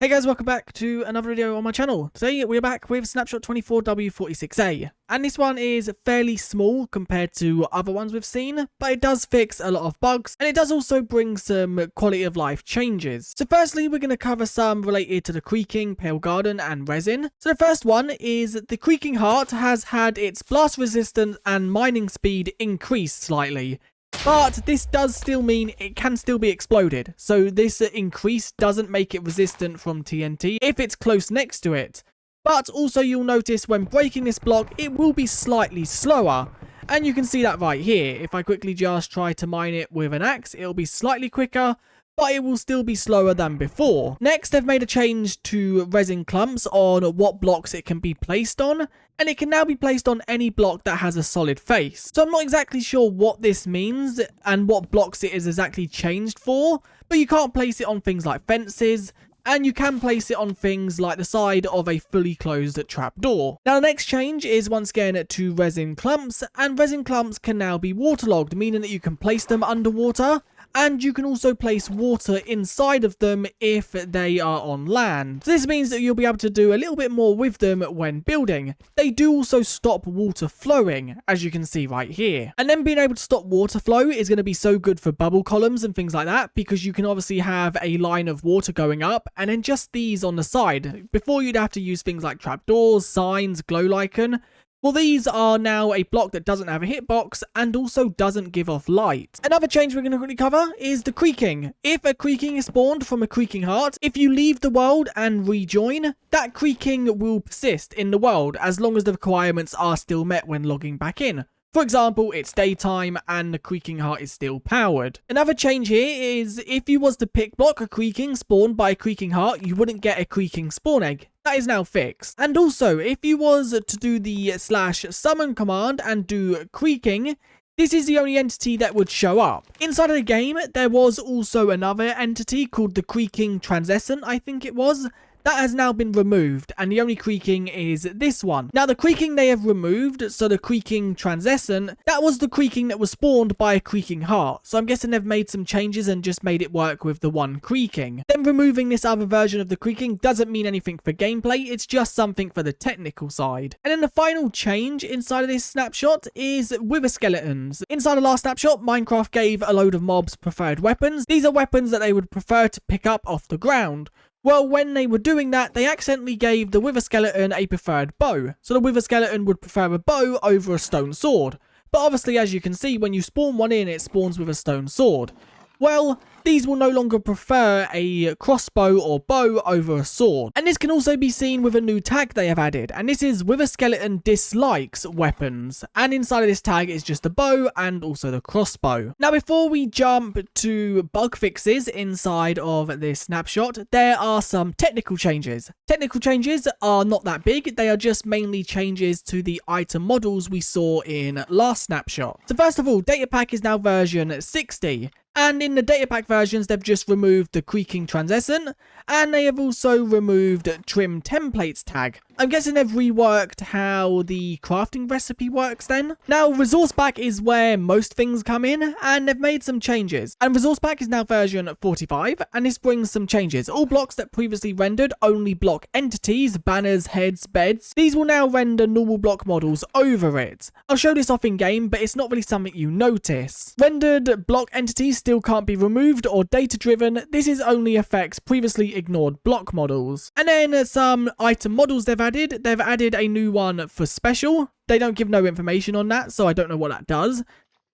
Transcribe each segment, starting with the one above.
Hey guys, welcome back to another video on my channel. Today we're back with Snapshot 24w46a, and this one is fairly small compared to other ones we've seen, but it does fix a lot of bugs, and it does also bring some quality of life changes. So firstly, we're going to cover some related to the Creaking, Pale Garden, and Resin. So the first one is the Creaking Heart has had its blast resistance and mining speed increased slightly. But this does still mean it can still be exploded, so this increase doesn't make it resistant from TNT if it's close next to it. But also you'll notice when breaking this block it will be slightly slower, and you can see that right here. If I quickly just try to mine it with an axe, it'll be slightly quicker, but it will still be slower than before. Next, they've made a change to resin clumps on what blocks it can be placed on, and it can now be placed on any block that has a solid face. So I'm not exactly sure what this means and what blocks it is exactly changed for, but you can't place it on things like fences, and you can place it on things like the side of a fully closed trapdoor. Now the next change is once again to resin clumps, and resin clumps can now be waterlogged, meaning that you can place them underwater, and you can also place water inside of them if they are on land. So this means that you'll be able to do a little bit more with them when building. They do also stop water flowing, as you can see right here. And then being able to stop water flow is going to be so good for bubble columns and things like that, because you can obviously have a line of water going up and then just these on the side. Before you'd have to use things like trapdoors, signs, glow lichen. Well, these are now a block that doesn't have a hitbox and also doesn't give off light. Another change we're going to quickly cover is the creaking. If a creaking is spawned from a creaking heart, if you leave the world and rejoin, that creaking will persist in the world as long as the requirements are still met when logging back in. For example, it's daytime and the Creaking Heart is still powered. Another change here is if you was to pick block a creaking spawned by a Creaking Heart, you wouldn't get a creaking spawn egg. That is now fixed. And also, if you was to do the /summon command and do creaking, this is the only entity that would show up. Inside of the game, there was also another entity called the Creaking Transient, I think it was. That has now been removed, and the only creaking is this one. Now, the creaking they have removed, so the Creaking Transient, that was the creaking that was spawned by a Creaking Heart. So I'm guessing they've made some changes and just made it work with the one creaking. Then removing this other version of the creaking doesn't mean anything for gameplay, it's just something for the technical side. And then the final change inside of this snapshot is wither skeletons. Inside the last snapshot, Minecraft gave a load of mobs preferred weapons. These are weapons that they would prefer to pick up off the ground. Well, when they were doing that, they accidentally gave the wither skeleton a preferred bow. So the wither skeleton would prefer a bow over a stone sword. But obviously, as you can see, when you spawn one in, it spawns with a stone sword. Well, these will no longer prefer a crossbow or bow over a sword. And this can also be seen with a new tag they have added. And this is wither skeleton dislikes weapons. And inside of this tag is just the bow and also the crossbow. Now, before we jump to bug fixes inside of this snapshot, there are some technical changes. Technical changes are not that big. They are just mainly changes to the item models we saw in last snapshot. So first of all, data pack is now version 60. And in the data pack versions, they've just removed the Creaking Transient, and they have also removed trim templates tag. I'm guessing they've reworked how the crafting recipe works then. Now, resource pack is where most things come in, and they've made some changes. And resource pack is now version 45, and this brings some changes. All blocks that previously rendered only block entities, banners, heads, beds, these will now render normal block models over it. I'll show this off in game, but it's not really something you notice. Rendered block entities still can't be removed or data driven. This is only affects previously ignored block models. And then some item models they've added a new one for special. They don't give no information on that, so I don't know what that does.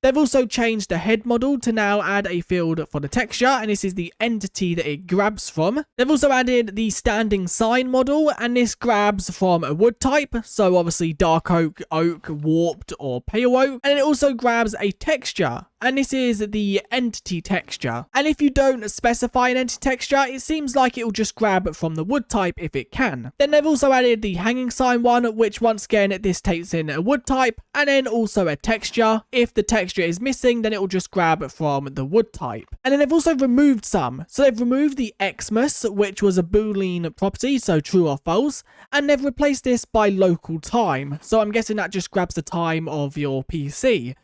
They've also changed the head model to now add a field for the texture, and this is the entity that it grabs from. They've also added the standing sign model, and this grabs from a wood type, so obviously dark oak, oak, warped, or pale oak. And it also grabs a texture, and this is the entity texture. And if you don't specify an entity texture, it seems like it will just grab from the wood type if it can. Then they've also added the hanging sign one, which once again, this takes in a wood type, and then also a texture. If the texture is missing, then it will just grab from the wood type. And then they've also removed some. So they've removed the Xmas, which was a Boolean property, so true or false, and they've replaced this by local time. So I'm guessing that just grabs the time of your PC.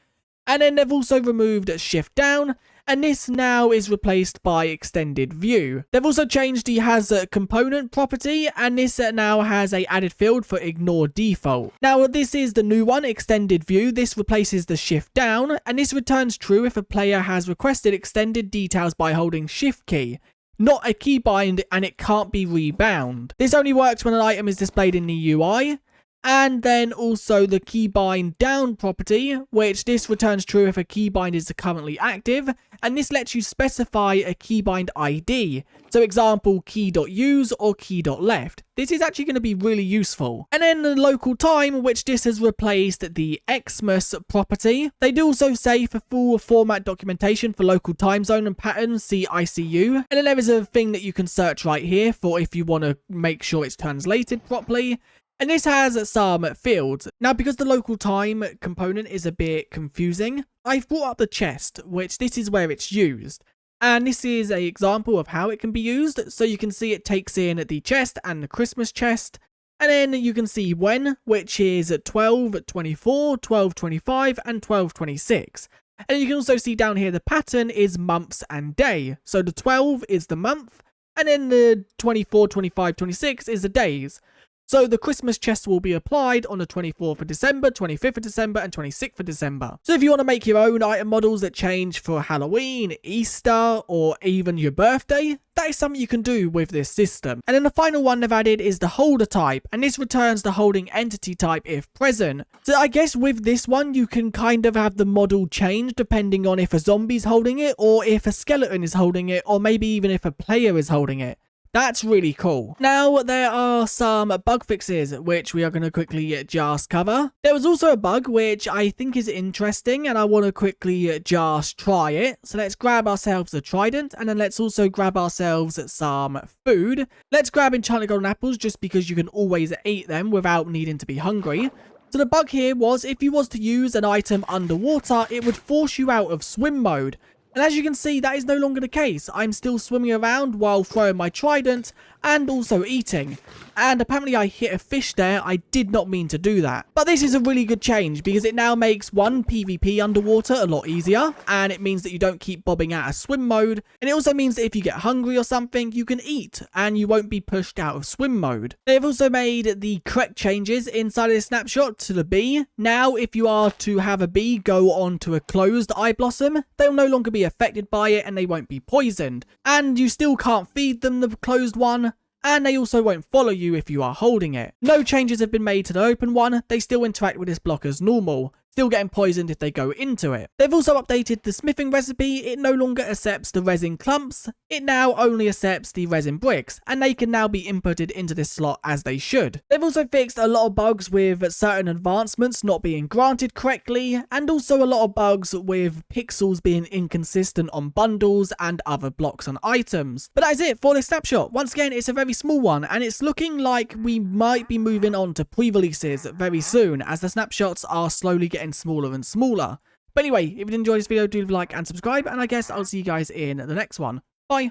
And then they've also removed shift down, and this now is replaced by extended view. They've also changed the has a component property, and this now has a added field for ignore default. Now this is the new one, extended view. This replaces the shift down, and this returns true if a player has requested extended details by holding shift key, not a keybind, and it can't be rebound. This only works when an item is displayed in the UI. And then also the keybind down property, which this returns true if a keybind is currently active, and this lets you specify a keybind ID. So example, key.use or key.left. This is actually going to be really useful. And then the local time, which this has replaced the Xmas property. They do also say for full format documentation for local time zone and patterns, see ICU. And then there is a thing that you can search right here for if you want to make sure it's translated properly. And this has some fields. Now, because the local time component is a bit confusing, I've brought up the chest, which this is where it's used. And this is an example of how it can be used. So you can see it takes in the chest and the Christmas chest. And then you can see when, which is 12/24, 12/25, and 12/26. And you can also see down here the pattern is months and day. So the 12 is the month, and then the 24, 25, 26 is the days. So the Christmas chest will be applied on the 24th of December, 25th of December, and 26th of December. So if you want to make your own item models that change for Halloween, Easter, or even your birthday, that is something you can do with this system. And then the final one they've added is the holder type, and this returns the holding entity type if present. So I guess with this one, you can kind of have the model change depending on if a zombie's holding it, or if a skeleton is holding it, or maybe even if a player is holding it. That's really cool. Now, there are some bug fixes, which we are going to quickly just cover. There was also a bug, which I think is interesting, and I want to quickly just try it. So let's grab ourselves a trident, and then let's also grab ourselves some food. Let's grab enchanted golden apples, just because you can always eat them without needing to be hungry. So the bug here was, if you was to use an item underwater, it would force you out of swim mode. And as you can see, that is no longer the case. I'm still swimming around while throwing my trident and also eating. And apparently I hit a fish there. I did not mean to do that. But this is a really good change because it now makes PvP underwater a lot easier. And it means that you don't keep bobbing out of swim mode. And it also means that if you get hungry or something, you can eat and you won't be pushed out of swim mode. They've also made the correct changes inside of the snapshot to the bee. Now, if you are to have a bee go on to a closed eye blossom, they'll no longer be affected by it and they won't be poisoned. And you still can't feed them the closed one. And they also won't follow you if you are holding it. No changes have been made to the open one. They still interact with this block as normal, still getting poisoned if they go into it. They've also updated the smithing recipe. It no longer accepts the resin clumps. It now only accepts the resin bricks, and they can now be inputted into this slot as they should. They've also fixed a lot of bugs with certain advancements not being granted correctly, and also a lot of bugs with pixels being inconsistent on bundles and other blocks and items. But that is it for this snapshot. Once again, it's a very small one, and it's looking like we might be moving on to pre-releases very soon, as the snapshots are slowly getting smaller and smaller. But anyway, if you enjoyed this video, do leave a like and subscribe, and I guess I'll see you guys in the next one. Bye.